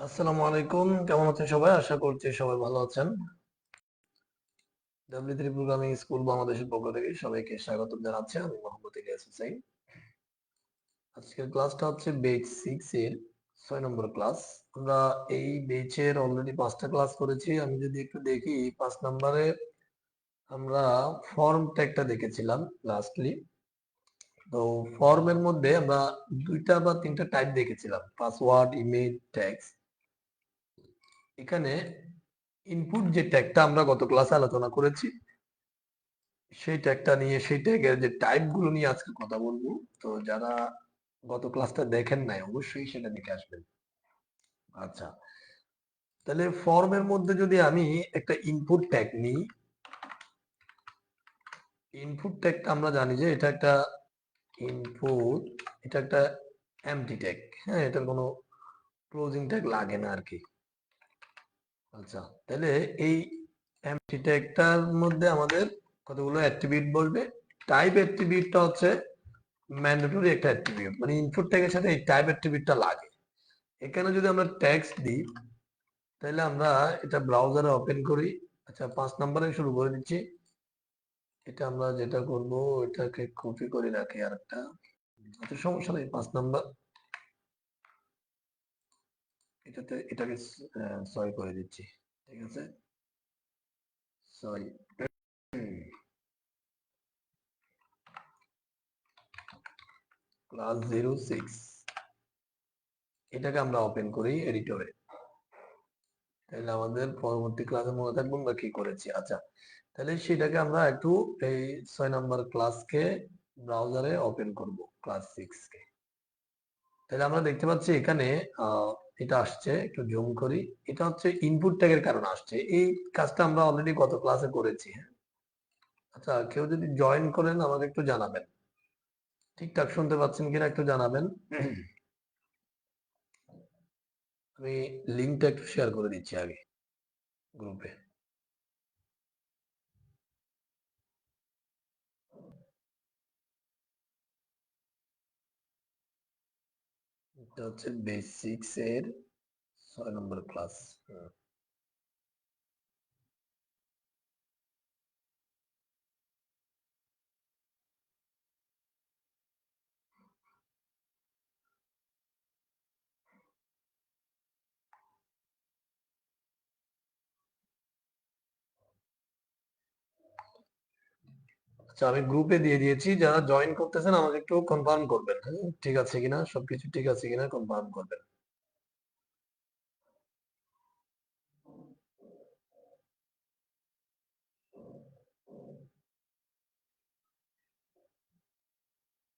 আসসালামু আলাইকুম, কেমন আছেন সবাই? আশা করছি সবাই ভালো আছেন। W3 প্রোগ্রামিং স্কুল বাংলাদেশের পক্ষ থেকে সবাইকে স্বাগতম জানাচ্ছি। আমি মোহাম্মদ ইলিয়াস হুসাইন। আজকের ক্লাসটা হচ্ছে বেচ 6 এর 6 নম্বর ক্লাস। আমরা এই বেচের অলরেডি 5টা ক্লাস করেছি। আমি যদি একটু দেখি 5 নম্বরে আমরা ফর্ম ট্যাগটা দেখেছিলাম লাস্টলি। তো ফর্মের মধ্যে আমরা 2টা বা 3টা টাইপ দেখেছিলাম। Password, image, tags. এখানে ইনপুট যে ট্যাগটা আমরা গত ক্লাসে আলোচনা করেছি সেই ট্যাগটা নিয়ে সেই ট্যাগের যে টাইপ গুলো নিয়ে আজকে কথা বলবো। তো যারা গত ক্লাসটা দেখেন নাই অবশ্যই সেটা দেখে আসবেন। আচ্ছা, তাহলে ফর্মের মধ্যে যদি আমি একটা ইনপুট ট্যাগ নিই, ইনপুট ট্যাগটা আমরা জানি যে এটা একটা ইনপুট, এটা একটা এমটি ট্যাগ। হ্যাঁ, এটার কোনো ক্লোজিং ট্যাগ লাগে না আর কি। আচ্ছা, তাহলে এই এমটি ট্যাগটার মধ্যে আমাদের কতগুলো অ্যাট্রিবিউট বলবে। টাইপ অ্যাট্রিবিউটটা হচ্ছে ম্যান্ডেটরি একটা অ্যাট্রিবিউট, মানে ইনপুট ট্যাগের সাথে এই টাইপ অ্যাট্রিবিউটটা লাগে। এখানে যদি আমরা ট্যাক্স দিই তাহলে আমরা এটা ব্রাউজারে ওপেন করি। আচ্ছা, 5 নম্বরে শুরু করে দিচ্ছি। এটা আমরা যেটা করব এটাকে কপি করে রাখি আরেকটা। আচ্ছা, সমস্যা নেই। 5 নাম্বার এটাকে সরি করে দিচ্ছি। ঠিক আছে, সরি। ক্লাস 06 এটাকে আমরা ওপেন করি এডিটরে। তাহলে আমাদের পরবর্তী ক্লাসে মনে থাকবো আমরা কি করেছি। আচ্ছা, তাহলে সেটাকে আমরা একটু এই 6 নাম্বার ক্লাসকে ব্রাউজারে ওপেন করব, ক্লাস 6 কে। তাহলে আমরা দেখতে পাচ্ছি এখানে এটা আসছে, একটু জুম করি। এটা হচ্ছে ইনপুট ট্যাগের কারণে আসছে। এই কাজটা আমরা অলরেডি গত ক্লাসে করেছি। হ্যাঁ, আচ্ছা, কেউ যদি জয়েন করেন আমাকে একটু জানাবেন। ঠিকঠাক শুনতে পাচ্ছেন কিনা একটু জানাবেন। আমি লিঙ্কটা একটু শেয়ার করে দিচ্ছি আগে গ্রুপে। এটা হচ্ছে বেসিক্স এর 6 নম্বর ক্লাস। আচ্ছা, আমি গ্রুপে দিয়ে দিয়েছি। যারা জয়েন করতেছেন আমাকে একটু কনফার্ম করবেন। হ্যাঁ, ঠিক আছে কিনা, সবকিছু ঠিক আছে কিনা কনফার্ম করবেন।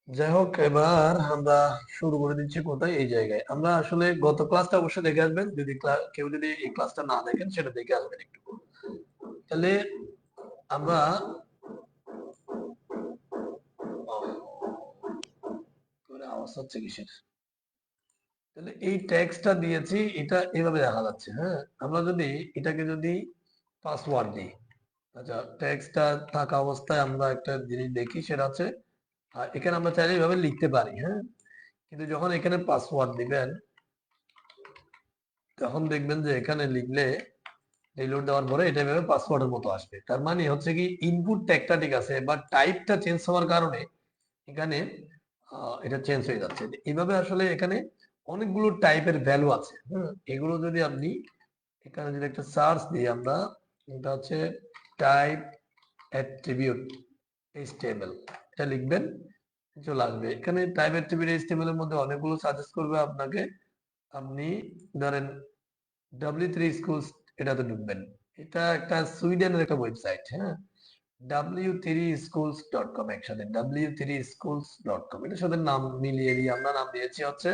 যাই হোক, এবার আমরা শুরু করে দিচ্ছি কোথায়, এই জায়গায়। আমরা আসলে গত ক্লাসটা অবশ্যই দেখে আসবেন। যদি কেউ যদি এই ক্লাসটা না দেখেন সেটা দেখে আসবেন একটু। তাহলে আমরা আওয়াজ হচ্ছে কিসের? তাহলে এই ট্যাক্সটা দিয়েছি, এটা এভাবে দেখা যাচ্ছে। হ্যাঁ, আমরা যদি এটাকে যদি পাসওয়ার্ড দিই, আচ্ছা, ট্যাক্সটা থাকা অবস্থায় আমরা একটা জিনিস দেখি, সেটা হচ্ছে এখানে আমরা চাইলে এইভাবে লিখতে পারি। হ্যাঁ, কিন্তু যখন এখানে পাসওয়ার্ড দিবেন তখন দেখবেন যে এখানে লিখলে রিলোড দেওয়ার পরে এটা এভাবে পাসওয়ার্ডের মতো আসবে। তার মানে হচ্ছে কি ইনপুট ট্যাগটা ঠিক আছে, বাট টাইপটা চেঞ্জ হওয়ার কারণে এখানে এটা চেঞ্জ হয়ে যাচ্ছে। এইভাবে আসলে এখানে অনেকগুলো টাইপের ভ্যালু আছে। হ্যাঁ, এগুলো যদি আপনি এখানে যদি একটা সার্চ দিই আমরা, এটা হচ্ছে টাইপ অ্যাট্রিবিউট এইচটিএমএল, এটা লিখবেন, চলে আসবে। এখানে টাইপ অ্যাট্রিবিউট এইচটিএমএল এর মধ্যে অনেকগুলো সাজেস্ট করবে আপনাকে। আপনি ধরেন W3 স্কুলস এটাতে ঢুকবেন। এটা একটা সুইডেনের একটা ওয়েবসাইট। হ্যাঁ, w3schools.com, একসাথে w3schools.com। এটার সাথে নাম মিলিয়ে দিয়ে আমরা নাম দিয়েছি হচ্ছে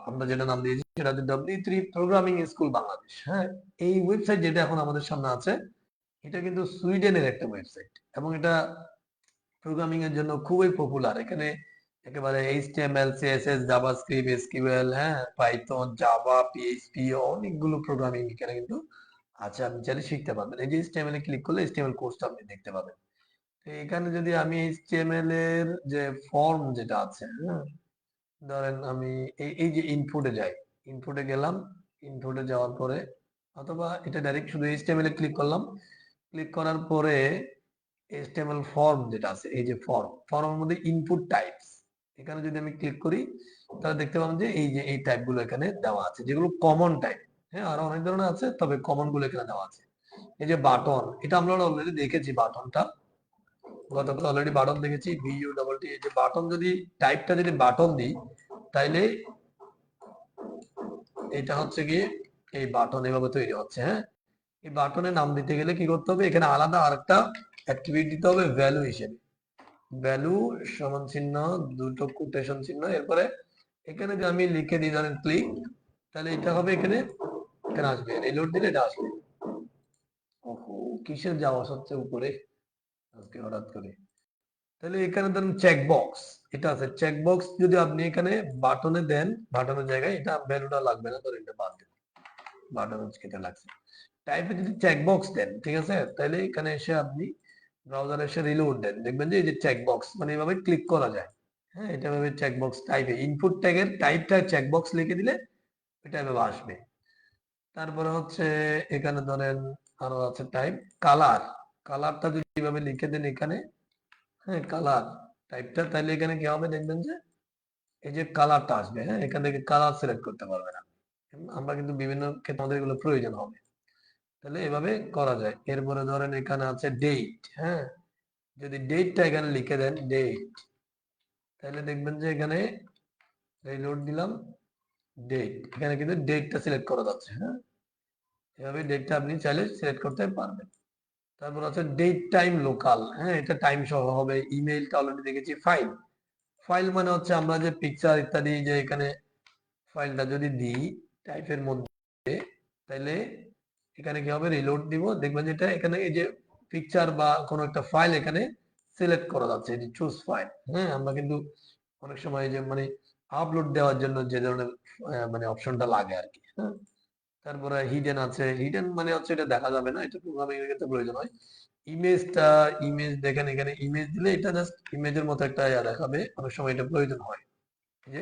আমরা যেটা নাম দিয়েছি সেটা হচ্ছে W3 প্রোগ্রামিং স্কুল বাংলাদেশ। হ্যাঁ, এই ওয়েবসাইট যেটা এখন আমাদের সামনে আছে এটা কিন্তু সুইডেনের একটা ওয়েবসাইট, এবং এটা প্রোগ্রামিং এর জন্য খুবই পপুলার। এখানে একেবারে এইচটিএমএল, সিএসএস, জাভাস্ক্রিপ্ট, এসকিউএল, হ্যাঁ, পাইথন, জাভা, পিএইচপি, অনেকগুলো প্রোগ্রামিং এখানে কিন্তু আচ্ছা, আপনি চাইলে শিখতে পারবেন। এই যে এইচটিএমএল এ ক্লিক করলে এইচটিএমএল কোর্সটা আপনি দেখতে পাবেন। তো এখানে যদি আমি এইচটিএমএল এর যে ফর্ম যেটা আছে, হ্যাঁ, ধরেন আমি এই যে ইনপুটে যাই, ইনপুটে গেলাম, ইনপুটে যাওয়ার পরে অথবা এটা ডাইরেক্ট শুধু এইচটিএমএল এ ক্লিক করলাম, ক্লিক করার পরে এইচটিএমএল ফর্ম যেটা আছে, এই যে ফর্মের মধ্যে ইনপুট টাইপস, এখানে যদি আমি ক্লিক করি তাহলে দেখতে পাবেন যে এই যে এই টাইপগুলো এখানে দেওয়া আছে, যেগুলো কমন টাইপ। হ্যাঁ, আরো অনেক ধরনের আছে, তবে কমন গুলো এখানে দেওয়া আছে। এই যে বাটন, এটা আমরা অলরেডি দেখেছি, বাটনটা গতকাল অলরেডি বাটন দেখেছি, ভিইউ ডাবল টি। এই যে বাটন, যদি টাইপটা যদি বাটন দিই তাইলে এটা হচ্ছে কি এই বাটন এভাবে তৈরি হচ্ছে। হ্যাঁ, এই বাটনের নাম দিতে গেলে কি করতে হবে, এখানে আলাদা আরেকটা অ্যাট্রিবিউট দিতে হবে ভ্যালু হিসেবে। ভ্যালু সমান চিহ্ন, দুটো কোটেশন চিহ্ন, এরপরে এখানে যে আমি লিখে দিই ধরেন ক্লিক, তাহলে এটা হবে এখানে, এখানে আসবে, রিলোড দিলে এটা আসবে। ওহো, কিসের যাওয়া হচ্ছে উপরে আজকে হঠাৎ করে। তাহলে এখানে ধরুন চেকবক্স, এটা আছে চেকবক্স, যদি আপনি এখানে বাটনে দেন, বাটনের জায়গায় এটা ভ্যালুটা লাগবে না, ধরেন এটা বাদ দেন, বাটন এটা লাগছে। টাইপে যদি চেকবক্স দেন, ঠিক আছে, তাহলে এখানে এসে আপনি ব্রাউজারে এসে রিলোড দেন, দেখবেন যে এই যে চেকবক্স মানে এভাবে ক্লিক করা যায়। হ্যাঁ, এটা ভাবে চেকবক্স টাইপে ইনপুট ট্যাগের টাইপটা চেকবক্স লিখে দিলে এটা এভাবে আসবে। তারপরে হচ্ছে এখানে ধরেন আরো আছে টাইপ কালার, কালারটা যদি এইভাবে লিখে দেন এখানে, হ্যাঁ কালার টাইপটা, তাহলে এখানে কি হবে দেখবেন যে এই যে কালারটা আসবে। হ্যাঁ, এখান থেকে কালার সিলেক্ট করতে পারবেন আপনি। আমরা কিন্তু বিভিন্ন ক্ষেত্রে আমাদের এগুলো প্রয়োজন হবে, তাহলে এভাবে করা যায়। এরপরে ধরেন এখানে আছে ডেট। হ্যাঁ, যদি ডেটটা এখানে লিখে দেন ডেট, তাহলে দেখবেন যে এখানে রিলোড দিলাম, ডেট, এখানে কিন্তু ডেটটা সিলেক্ট করা যাচ্ছে। হ্যাঁ, এভাবে ডেটটা আপনি চাইলে সিলেক্ট করতে পারবেন। তারপর আছে ডেট টাইম লোকাল। হ্যাঁ, এটা টাইম সহ হবে। ইমেইলটা অলরেডি দেখেছি। ফাইল, ফাইল মানে হচ্ছে আমরা যে পিকচার ইত্যাদি যে এখানে ফাইলটা যদি দিই টাইপের মধ্যে, তাহলে এখানে কি হবে, রিলোড দিব, দেখবেন যেটা এখানে এই যে পিকচার বা কোনো একটা ফাইল এখানে সিলেক্ট করা যাচ্ছে, এই যে চুজ ফাইল। হ্যাঁ, আমরা কিন্তু অনেক সময় যে মানে আপলোড দেওয়ার জন্য যে ধরনের মানে অপশনটা লাগে আর কি। হ্যাঁ, তারপরে হিডেন আছে, হিডেন মানে হচ্ছে এটা দেখা যাবে না, এটা প্রোগ্রামিং এর ক্ষেত্রে প্রয়োজন হয়। ইমেজটা, ইমেজ দেখেন এখানে ইমেজ দিলে এটা জাস্ট ইমেজের মতো একটা দেখাবে, অনেক সময় এটা প্রয়োজন হয়। যে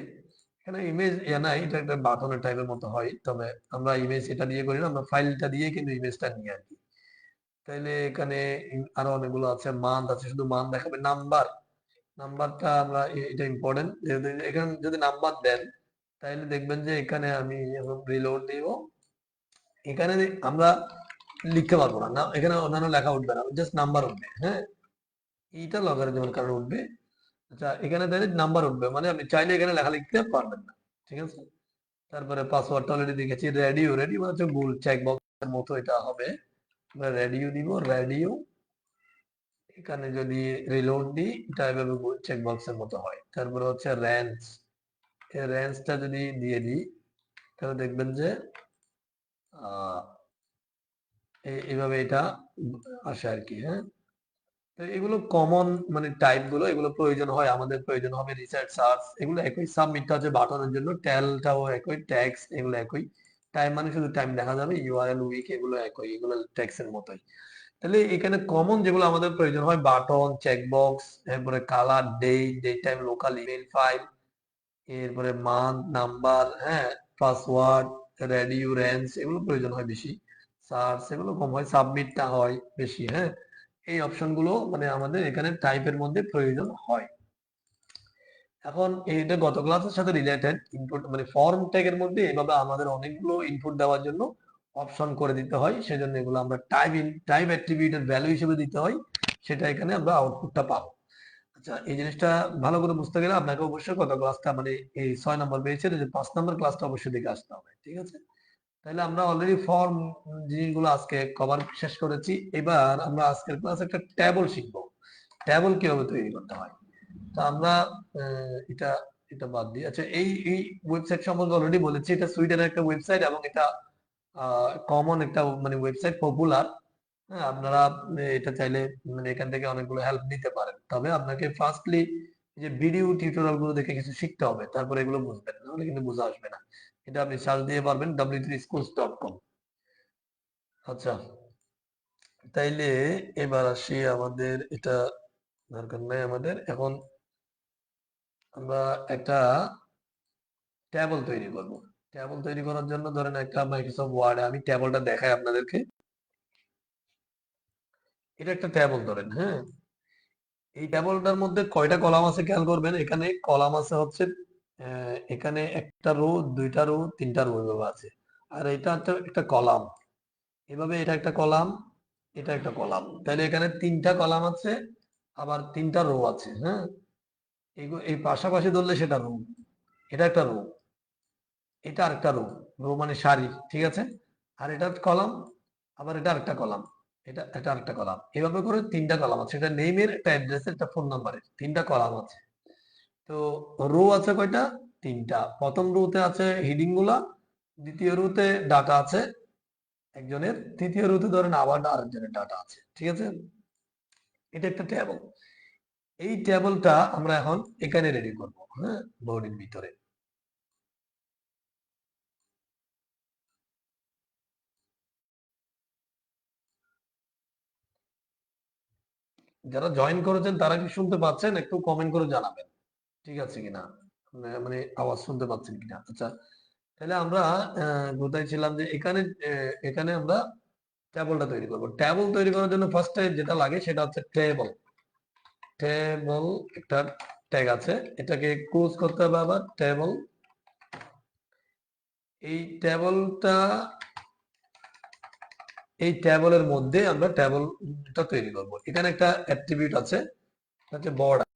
এখানে ইমেজ নাই, এটা একটা বাটনের টাইপের মতো হয়, তবে আমরা ইমেজ এটা দিয়ে করি না, আমরা ফাইলটা দিয়ে কিন্তু ইমেজটা নিই আর কি। তাইলে এখানে আরো অনেকগুলো আছে, মান্থ আছে, শুধু মান্থ দেখাবে। নাম্বার, নাম্বারটা আমরা এটা ইম্পর্টেন্ট, যেহেতু এখানে যদি নাম্বার দেন তাহলে দেখবেন যে এখানে আমি এখন রিলোড দিব, এখানে আমরা লিখতে পারবো না, এখানে অন্যান্য লেখা উঠবে না, জাস্ট নাম্বার উঠবে। হ্যাঁ, এইটা লগারিদমের কারণে উঠবে। আচ্ছা, এখানে তাহলে নাম্বার উঠবে, মানে আপনি চাইলে এখানে লেখা লিখতে পারবেন না। ঠিক আছে, তারপরে পাসওয়ার্ডটা অলরেডি দেখেছি। রেডিও, রেডিও মানে হচ্ছে গোল চেকবক্সের মতো এটা হবে। রেডিও দিব, রেডিও, এখানে যদি রিলোড দিই এটা এভাবে গোল চেকবক্সের মতো হয়। তারপরে হচ্ছে রেঞ্জ, এই রেঞ্জটা যদি দিয়ে দিই তাহলে দেখবেন যে এইভাবে এটা আসে আর কি। হ্যাঁ, তো এগুলো কমন মানে টাইপ গুলো, এগুলো প্রয়োজন হয়, আমাদের প্রয়োজন হবে। রিসার্চ, সার্চ এগুলো একই। সাবমিটটা হচ্ছে বাটনের জন্য, টেলটাও একই, ট্যাক্স এগুলো একই। টাইম মানে শুধু টাইম দেখা যাবে, ইউআরএল, উইক এগুলো একই, এগুলো ট্যাক্সের মতোই। তাহলে এখানে কমন যেগুলো আমাদের প্রয়োজন হয়, বাটন, চেকবক্স, এরপরে colour, date, date time local, email file, এরপরে মান্থ, নাম্বার, হ্যাঁ, পাসওয়ার্ড, রেডিও, রেঞ্জ এগুলো প্রয়োজন হয় বেশি। সার্চ এগুলো কম হয়, সাবমিটটা হয় বেশি। হ্যাঁ, এই অপশনগুলো মানে আমাদের এখানে টাইপের মধ্যে প্রয়োজন হয়। এখন এটা গত ক্লাসের সাথে রিলেটেড, ইনপুট মানে ফর্ম ট্যাগের মধ্যে এভাবে আমাদের অনেকগুলো ইনপুট দেওয়ার জন্য অপশন করে দিতে হয়, সেজন্য এগুলো আমরা টাইপ অ্যাট্রিবিউটের ভ্যালু হিসেবে দিতে হয়, সেটা এখানে আমরা আউটপুটটা পাবো। আচ্ছা, এই জিনিসটা ভালো করে বুঝতে গেলে আপনাকে অবশ্যই গত ক্লাসটা মানে এই 6 নম্বর পেয়েছে, যে 5 নম্বর ক্লাসটা অবশ্যই দেখে আসতে হবে। ঠিক আছে, তাহলে আমরা অলরেডি ফর্ম জিনিসগুলো আজকে কভার শেষ করেছি। এবার আমরা আজকের ক্লাসে একটা ট্যাবল শিখবো, ট্যাবল কিভাবে তৈরি করতে হয়। তো আমরা এটা এটা বাদ দিই। আচ্ছা, এই ওয়েবসাইট সম্পর্কে অলরেডি বলেছি, এটা সুইডেনের একটা ওয়েবসাইট এবং এটা কমন একটা মানে ওয়েবসাইট, পপুলার। হ্যাঁ, আপনারা এটা চাইলে মানে এখান থেকে অনেকগুলো হেল্প নিতে পারেন, তবে আপনাকে ফার্স্টলি যে ভিডিও টিউটোরিয়াল গুলো দেখে কিছু শিখতে হবে, তারপরে এগুলো বুঝবেন, নাহলে কিন্তু বোঝা আসবে না। এটা আপনি সার্চ দিয়ে পারবেন w3schools.com। আচ্ছা, তাইলে এবার আসি, আমাদের এটা দরকার নাই আমাদের। এখন আমরা একটা ট্যাবল তৈরি করব। টেবল তৈরি করার জন্য ধরেন একটা মাইক্রোসফট ওয়ার্ডে আমি টেবলটা দেখাই আপনাদেরকে। এটা একটা টেবল ধরেন, হ্যাঁ। এই টেবলটার মধ্যে কয়টা কলাম আছে খেয়াল করবেন। এখানে কলাম আছে হচ্ছে এখানে একটা রো, দুইটা রো, তিনটা রো এভাবে আছে। আর এটা একটা কলাম, এভাবে এটা একটা কলাম, এটা একটা কলাম। তাহলে এখানে তিনটা কলাম আছে, আবার তিনটা রো আছে, হ্যাঁ। এই পাশাপাশি ধরলে সেটা রো, এটা একটা রো, এটা আরেকটা রো, রো মানে সারি, ঠিক আছে। আর এটা কলাম, আবার এটা আরেকটা কলাম, এটা আরেকটা কলাম। এভাবে করে তিনটা কলাম আছে। এটা নেমের, একটা অ্যাড্রেসের, একটা ফোন নাম্বারের, তিনটা কলাম আছে। তো রো আছে কয়টা? তিনটা। প্রথম রোতে আছে হেডিং গুলা, দ্বিতীয় রোতে ডাটা আছে একজনের, তৃতীয় রোতে ধরেন আবার আরেকজনের ডাটা আছে, ঠিক আছে। এটা একটা টেবল। এই টেবলটা আমরা এখন এখানে রেডি করব, হ্যাঁ, বোর্ডের ভিতরে। যারা জয়েন করেছেন তারা কি শুনতে পাচ্ছেন? একটু কমেন্ট করে জানাবেন ঠিক আছে কিনা, মানে আওয়াজ শুনতে পাচ্ছেন কিনা। আচ্ছা, তাহলে আমরা কোথায় ছিলাম, যে এখানে এখানে আমরা টেবলটা তৈরি করব। টেবল তৈরি করার জন্য ফার্স্টে যেটা লাগে সেটা হচ্ছে টেবল। টেবল একটা ট্যাগ আছে, এটাকে ক্লোজ করতে হবে। আবার টেবল, এই টেবলটা, এই টেবলের মধ্যে আমরা টেবলটা তৈরি করব। এখানে একটা অ্যাট্রিবিউট আছে, হচ্ছে বর্ডার।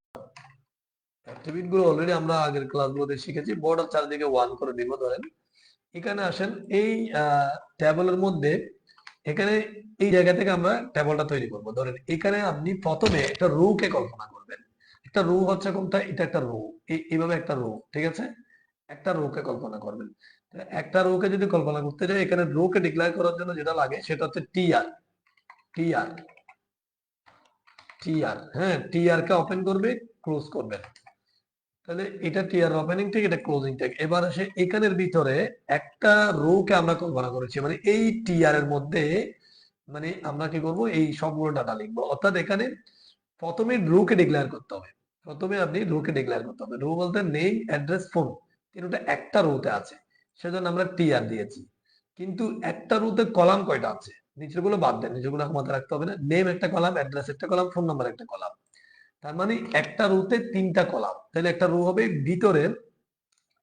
অ্যাট্রিবিউট গুলো অলরেডি আমরা আগের ক্লাসগুলোতে শিখেছি। বর্ডার চারদিকে 1 করে দিব ধরেন। এখানে আসেন, এই টেবলের মধ্যে এখানে এই জায়গা থেকে আমরা টেবলটা তৈরি করব। ধরেন এখানে আপনি প্রথমে একটা রো কে কল্পনা করবেন। একটা রো হচ্ছে কোনটা? এটা একটা রো, এইভাবে একটা রো, ঠিক আছে। একটা রো কে কল্পনা করবেন। একটা রো কে যদি কল্পনা করতে যাই, এখানে রো কে ডিক্লেয়ার করার জন্য যেটা লাগে সেটা হচ্ছে টিআর। টিআর, টিআর, হ্যাঁ, টিআর কে ওপেন করবে, ক্লোজ করবেন। তাহলে এটা টিআর ওপেনিং ঠিক, এটা ক্লোজিং ঠিক। এবার আসে এখানের ভিতরে একটা রো কে আমরা কল্পনা করেছি, মানে এই টিআর এর মধ্যে, মানে আমরা কি করব, এই সবগুলো ডাটা লিখবো। অর্থাৎ এখানে প্রথমে রো কে ডিক্লেয়ার করতে হবে। প্রথমে আপনি রো কে ডিক্লেয়ার করতে হবে। রো বলতে নেম, অ্যাড্রেস, ফোন, তিনটা একটা রোতে আছে, সেজন্য আমরা টিআর দিয়েছি। কিন্তু একটা রোতে কলাম কয়টা আছে? নিচের গুলো বাদ দেন, নিচের গুলো আমাদের রাখতে হবে না। নেম একটা কলাম, অ্যাড্রেস একটা কলাম, ফোন নাম্বার একটা কলাম। তার মানে একটা রোতে তিনটা কলাম। তাহলে একটা রো হবে, ভিতরে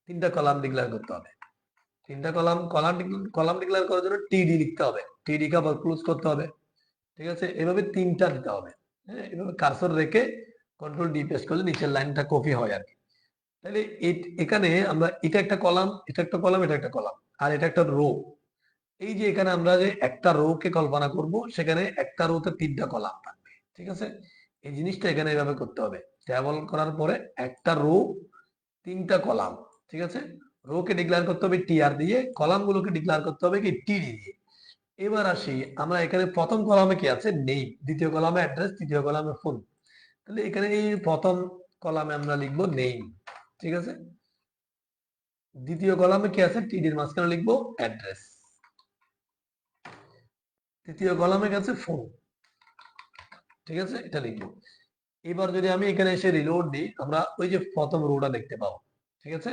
তিনটা কলাম ডিক্লেয়ার করতে হবে। তিনটা কলাম, কলাম ডিক্লেয়ার করার জন্য টিডি লিখতে হবে, টিডি কে আবার ক্লোজ করতে হবে, ঠিক আছে। এভাবে তিনটা দিতে হবে, হ্যাঁ। এভাবে কার্সর রেখে কন্ট্রোল ডি প্রেস করলে নিচের লাইনটা কপি হয় আর কি। তাহলে এখানে আমরা, এটা একটা কলাম, এটা একটা কলাম, এটা একটা কলাম, আর এটা একটা রো। এই যে এখানে আমরা যে একটা রো কে কল্পনা করব, সেখানে একটা রোতে তিনটা কলাম থাকবে, ঠিক আছে। এই জিনিসটা এখানে এভাবে করতে হবে। টেবল করার পরে একটা রো, তিনটা কলাম, ঠিক আছে। রো কে ডিক্লেয়ার করতে হবে টিআর দিয়ে, কলাম গুলোকে ডিক্লেয়ার করতে হবে কি, টিডি দিয়ে। এবার আসি, আমরা এখানে প্রথম কলামে কি আছে? নেম, দ্বিতীয় কলামে অ্যাড্রেস, তৃতীয় কলামে ফোন। তাহলে এখানে এই প্রথম কলামে আমরা লিখবো নেম, ঠিক আছে। দ্বিতীয় কলামে কি আছে? টিডির মাঝখানে লিখবো অ্যাড্রেস। তৃতীয় কলামে কি আছে? ফোন, ঠিক আছে, এটা লিখবো। এবার যদি আমি এখানে এসে রিলোড দিই, আমরা ওই যে প্রথম রোটা দেখতে পাবো, ঠিক আছে।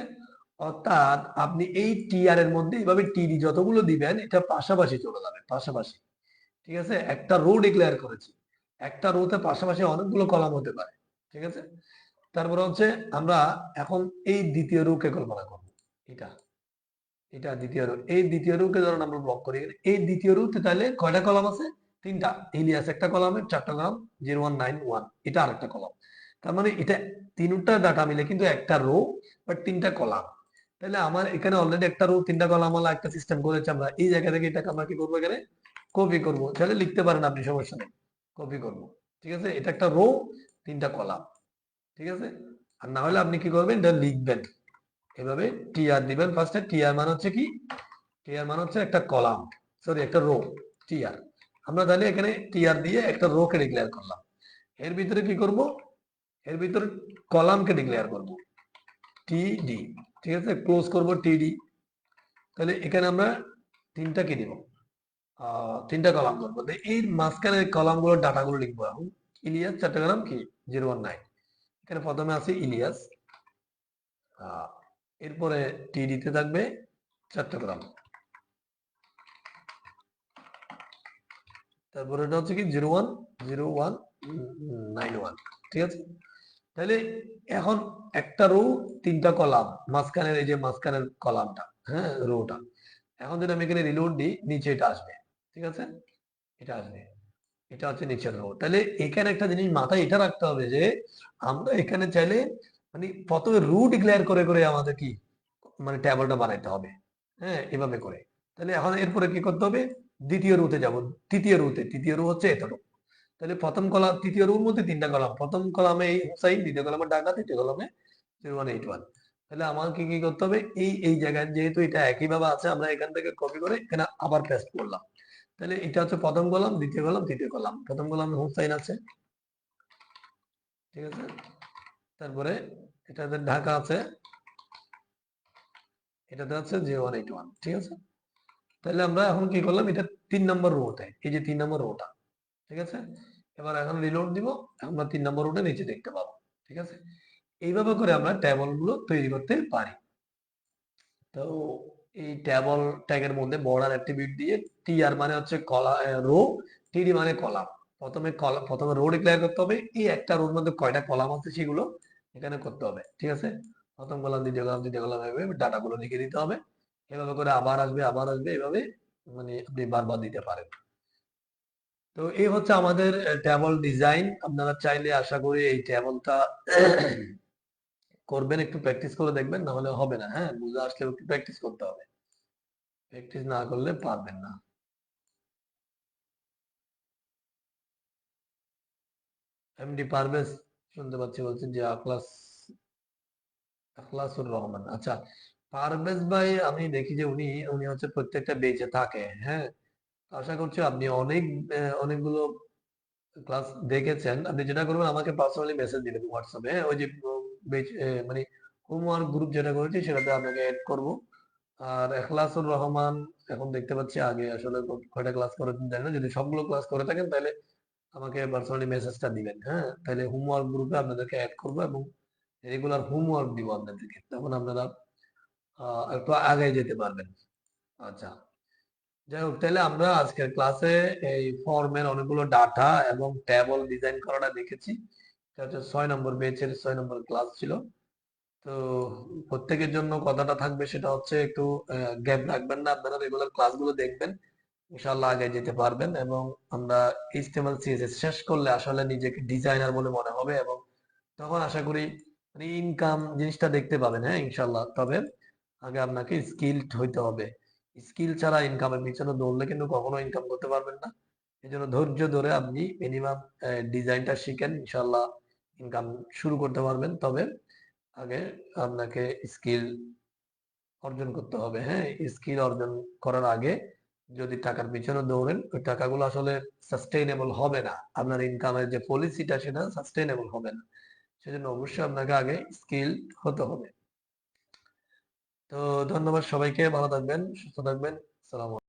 অর্থাৎ আপনি এই টিআর এর মধ্যে এইভাবে টিডি যতগুলো দিবেন, এটা পাশাপাশি চলে যাবে, পাশাপাশি, ঠিক আছে। একটা রো ডিক্লেয়ার করেছি, একটা রোতে পাশাপাশি অনেকগুলো কলাম হতে পারে, ঠিক আছে। তারপরে হচ্ছে আমরা এখন এই দ্বিতীয় রো কে কল্পনা করব। এটা, এটা দ্বিতীয় রো। এই দ্বিতীয় রো কে ধরুন আমরা ব্লক করি। এই দ্বিতীয় রোতে তাহলে কয়টা কলাম আছে? তিনটা। ইলিয়াস একটা কলামে, চারটা কলাম, 0191 এটা আরেকটা কলাম। তার মানে এটা তিনটা ডাটা মিলে কিন্তু একটা রো, বাট তিনটা কলাম। তাহলে আমার এখানে অলরেডি একটা রো, তিনটা কলাম ওয়ালা একটা সিস্টেম করেছি আমরা। এই জায়গা থেকে এটাকে আমরা কি করবো, এখানে কপি করবো। তাহলে লিখতে পারেন আপনি, সমস্যা নেই, কপি করবো, ঠিক আছে। এটা একটা রো, তিনটা কলাম, ঠিক আছে। আর না হলে আপনি কি করবেন, এটা লিখবেন এভাবে, টিআর দিবেন ফার্স্টে। টিআর মানে হচ্ছে কি? টিআর মানে হচ্ছে একটা কলাম, সরি একটা রো, টিআর। আমরা তাহলে এখানে টিআর দিয়ে একটা রো কে ডিক্লেয়ার করলাম। এর ভিতরে কি করব? এর ভিতরে কলামকে ডিক্লেয়ার করব, টিডি, ঠিক আছে, ক্লোজ করব টিডি। তাহলে এখানে আমরা তিনটা কি দিব, তিনটা কলাম করবো। এই মাঝখানে কলাম গুলোর ডাটা গুলো লিখবো এখন। ইলিয়াস চট্টগ্রাম কি 019, এখানে প্রথমে আছে ইলিয়াস, এরপরে টিডিতে থাকবে চট্টগ্রাম। তারপরে এটা হচ্ছে কি 010191, ঠিক আছে। তাহলে এখন একটা রো, তিনটা কলাম, মাঝখানের এই যে মাঝখানের কলামটা, হ্যাঁ, রোটা। এখন যদি আমি এখানে রিলোড দিই, নিচে এটা আসবে, ঠিক আছে, এটা আসবে, এটা হচ্ছে নিচের রো। তাহলে এখানে একটা জিনিস মাথায় এটা রাখতে হবে যে আমরা এখানে চাইলে মানে প্রথমে রু ডিক্লেয়ার করে করে আমাদের কি মানে টেবলটা বানাইতে হবে, হ্যাঁ, এভাবে করে। তাহলে এখন এরপরে কি করতে হবে, দ্বিতীয় রুতে যাব, তৃতীয় রু হচ্ছে এতটুকু। তাহলে প্রথম কলাম, তৃতীয় রুর মধ্যে তিনটা কলাম, প্রথম কলামে এই হুসাইন, দ্বিতীয় কলামে ঢাকা, তৃতীয় কলামে 0181। তাহলে আমাকে কি করতে হবে, এই জায়গায় যেহেতু এটা একইভাবে আছে, আমরা এখান থেকে কপি করে এখানে আবার পেস্ট করলাম। তাহলে এটা হচ্ছে প্রথম কলাম, দ্বিতীয় কলাম, তৃতীয় কলাম। প্রথম কলামে হুসাইন আছে, ঠিক আছে। তারপরে এটাতে ঢাকা আছে, এটাতে আছে 0181, ঠিক আছে। তাহলে আমরা এখন কি করলাম, এটা 3 নম্বর রোতে, এই যে 3 নম্বর রোটা, ঠিক আছে। এবার এখন রিলোড দিব, আমরা 3 নম্বর রোটা নিচে দেখতে পাবো, ঠিক আছে। এইভাবে করে আমরা টেবল গুলো তৈরি করতে পারি। তো এই টেবল ট্যাগের মধ্যে বর্ডার অ্যাট্রিবিউট দিয়ে, টিআর মানে হচ্ছে রো, টিডি মানে কলাম। প্রথমে রো ডিক্লেয়ার করতে হবে, এই একটা রোর মধ্যে কয়টা কলাম আছে সেগুলো এখানে করতে হবে, ঠিক আছে। প্রথম কলাম, দ্বিতীয় কলাম, তৃতীয় কলাম, এভাবে ডাটাগুলো লিখে দিতে হবে। এভাবে করে আবার আসবে, আবার আসবে, এভাবে মানে আপনি বারবার দিতে পারেন। তো এই হচ্ছে আমাদের টেবল ডিজাইন। আপনারা চাইলে আশা করি এই টেবলটা করবেন, একটু প্র্যাকটিস করে দেখবেন, না হলে হবে না, হ্যাঁ, বুঝে আসলে একটু প্র্যাকটিস করতে হবে, প্র্যাকটিস না করলে পারবেন না। এমডি পারভেজ শুনতে পাচ্ছি, বলছেন যে আখলাসুর রহমান। আচ্ছা, পারভেজ ভাই, আমি দেখি যে উনি উনি হচ্ছে প্রত্যেকটা বেঁচে থাকে, হ্যাঁ। আশা করছি আপনি অনেকগুলো ক্লাস দেখেছেন। আপনি যেটা করবেন, আমাকে পার্সোনালি মেসেজ দিবেন হোয়াটসঅ্যাপে, হ্যাঁ? ওই যে মানে হোমওয়ার্ক গ্রুপ যেটা করেছি সেটাতে আপনাকে অ্যাড করব। আর এখলাসুর রহমান, এখন দেখতে পাচ্ছি, আগে আসলে কয়টা ক্লাস করেছেন জানি না, যদি সবগুলো ক্লাস করে থাকেন তাহলে আমাকে পার্সোনালি মেসেজটা দিবেন, হ্যাঁ। তাহলে হোমওয়ার্ক গ্রুপে আপনাদেরকে অ্যাড করবো এবং রেগুলার হোমওয়ার্ক দিব আপনাদেরকে, তখন আপনারা একটু আগে যেতে পারবেন। আচ্ছা, যাই হোক, তাহলে আমরা আজকের ক্লাসে এই ফর্মের অনেকগুলো ডাটা এবং টেবল ডিজাইন করাটা দেখেছি। এটা হচ্ছে 6 নম্বর ব্যাচের 6 নম্বর ক্লাস ছিল। তো প্রত্যেকের জন্য কথাটা থাকবে, সেটা হচ্ছে একটু গ্যাপ রাখবেন না, আপনারা রেগুলার ক্লাসগুলো দেখবেন, ইনশাআল্লাহ আগে যেতে পারবেন। এবং আমরা এইচটিএমএল সিএসএস শেষ করলে আসলে নিজেকে ডিজাইনার বলে মনে হবে, এবং তখন আশা করি মানে ইনকাম জিনিসটা দেখতে পাবেন, হ্যাঁ, ইনশাআল্লাহ। তবে আগে আপনাকে স্কিলড হইতে হবে। স্কিল ছাড়া ইনকামের পিছনে দৌড়লে কিন্তু কখনো ইনকাম করতে পারবেন না। এই জন্য ধৈর্য ধরে আপনি মিনিমাম ডিজাইনটা শিখেন, ইনশাআল্লাহ ইনকাম শুরু করতে পারবেন। তবে আগে আপনাকে স্কিল অর্জন করতে হবে, হ্যাঁ। স্কিল অর্জন করার আগে যদি টাকার পিছনে দৌড়েন, ওই টাকাগুলো আসলে সাস্টেইনেবল হবে না, আপনার ইনকামের যে পলিসিটা সেটা সাস্টেইনেবল হবে না। সেজন্য অবশ্যই আপনাকে আগে স্কিল হতে হবে। তো ধন্যবাদ সবাইকে, ভালো থাকবেন, সুস্থ থাকবেন, সালাম।